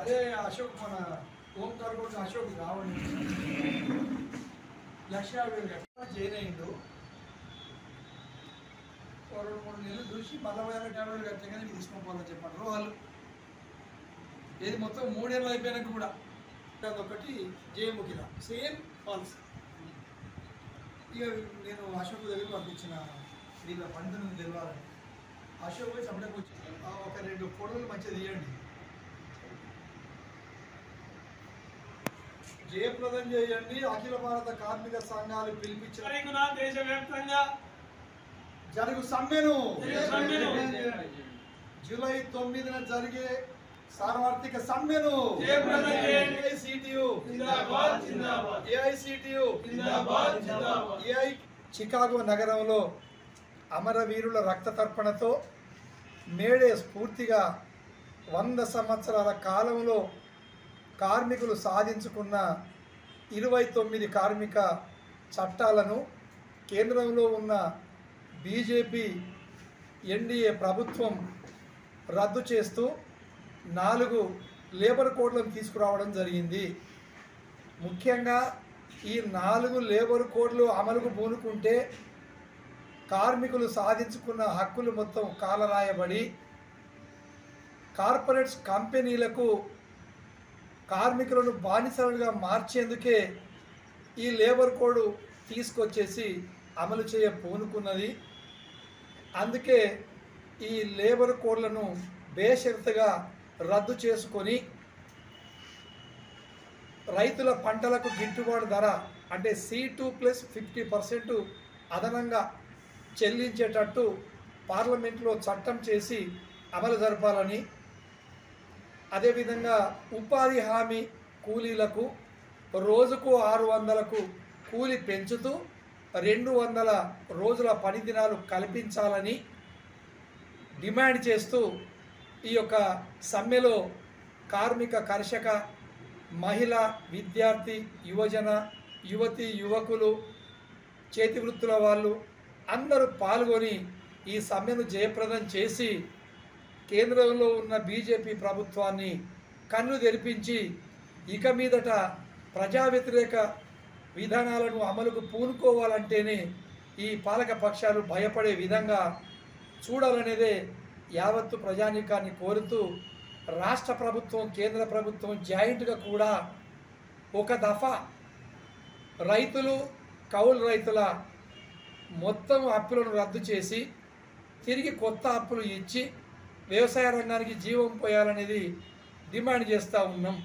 అదే అశోక్ మన ఓంకార్ కూడా అశోక్ రావణి 1,50,000 జాయిన్ అయ్యిండు. 2-3 నెలలు చూసి మళ్ళీ 50,000 కట్టే కానీ తీసుకోపోవాలని చెప్పారు వాళ్ళు. ఏది మొత్తం 3 ఏళ్ళు అయిపోయినాక కూడా అదొకటి జయముఖిల సేమ్ ఫాల్స్. ఇక నేను అశోక్ దగ్గరికి పంపించిన వీళ్ళ పండితులను తెలవాలని. అశోక్ పోయి చంపడానికి వచ్చి ఒక 2 ఫోటోలు మంచిగా తీయండి, జయప్రదం చేయండి. అఖిల భారత కార్మిక సంఘాలు పిలిపించిన దేశవ్యాప్తంగా జరుగు సమ్మెను జూలై 9న జరిగే సార్వత్రిక సమ్మెను చికాగో నగరంలో అమరవీరుల రక్త తర్పణతో మేడే స్ఫూర్తిగా 100 సంవత్సరాల కాలంలో కార్మికులు సాధించుకున్న 29 కార్మిక చట్టాలను కేంద్రంలో ఉన్న బీజేపీ ఎన్డీఏ ప్రభుత్వం రద్దు చేస్తూ 4 లేబర్ కోడ్లను తీసుకురావడం జరిగింది. ముఖ్యంగా ఈ 4 లేబర్ కోడ్లు అమలుకు పూనుకుంటే కార్మికులు సాధించుకున్న హక్కులు మొత్తం కాలరాయబడి కార్పొరేట్స్ కంపెనీలకు కార్మికులను బానిసలుగా మార్చేందుకే ఈ లేబర్ కోడ్ తీసుకొచ్చేసి అమలు చేయ పూనుకున్నది. అందుకే ఈ లేబర్ కోడ్లను బేషరతుగా రద్దు చేసుకొని రైతుల పంటలకు గిట్టుబాటు ధర అంటే C2+50% అదనంగా చెల్లించేటట్టు పార్లమెంట్లో చట్టం చేసి అమలు జరపాలని, అదేవిధంగా ఉపాధి హామీ కూలీలకు రోజుకు 600కు కూలి పెంచుతూ 200 రోజుల పని దినాలు కల్పించాలని డిమాండ్ చేస్తూ ఈ యొక్క సమ్మెలో కార్మిక, కర్షక, మహిళ, విద్యార్థి, యువజన, యువతి, యువకులు, చేతి వృత్తుల వాళ్ళు అందరూ పాల్గొని ఈ సమ్మెను జయప్రదం చేసి కేంద్రంలో ఉన్న బీజేపీ ప్రభుత్వాన్ని కన్ను తెరిపించి ఇక మీదట ప్రజా వ్యతిరేక విధానాలను అమలుకు పూనుకోవాలంటేనే ఈ పాలక పక్షాలు భయపడే విధంగా చూడాలనేదే యావత్తు ప్రజానీకాన్ని కోరుతూ రాష్ట్ర ప్రభుత్వం, కేంద్ర ప్రభుత్వం జాయింట్గా కూడా ఒక దఫా రైతులు, కౌలు రైతుల మొత్తం అప్పులను రద్దు చేసి తిరిగి కొత్త అప్పులు ఇచ్చి వ్యవసాయ రంగానికి జీవం పోయాలనేది డిమాండ్ చేస్తూ ఉన్నాం.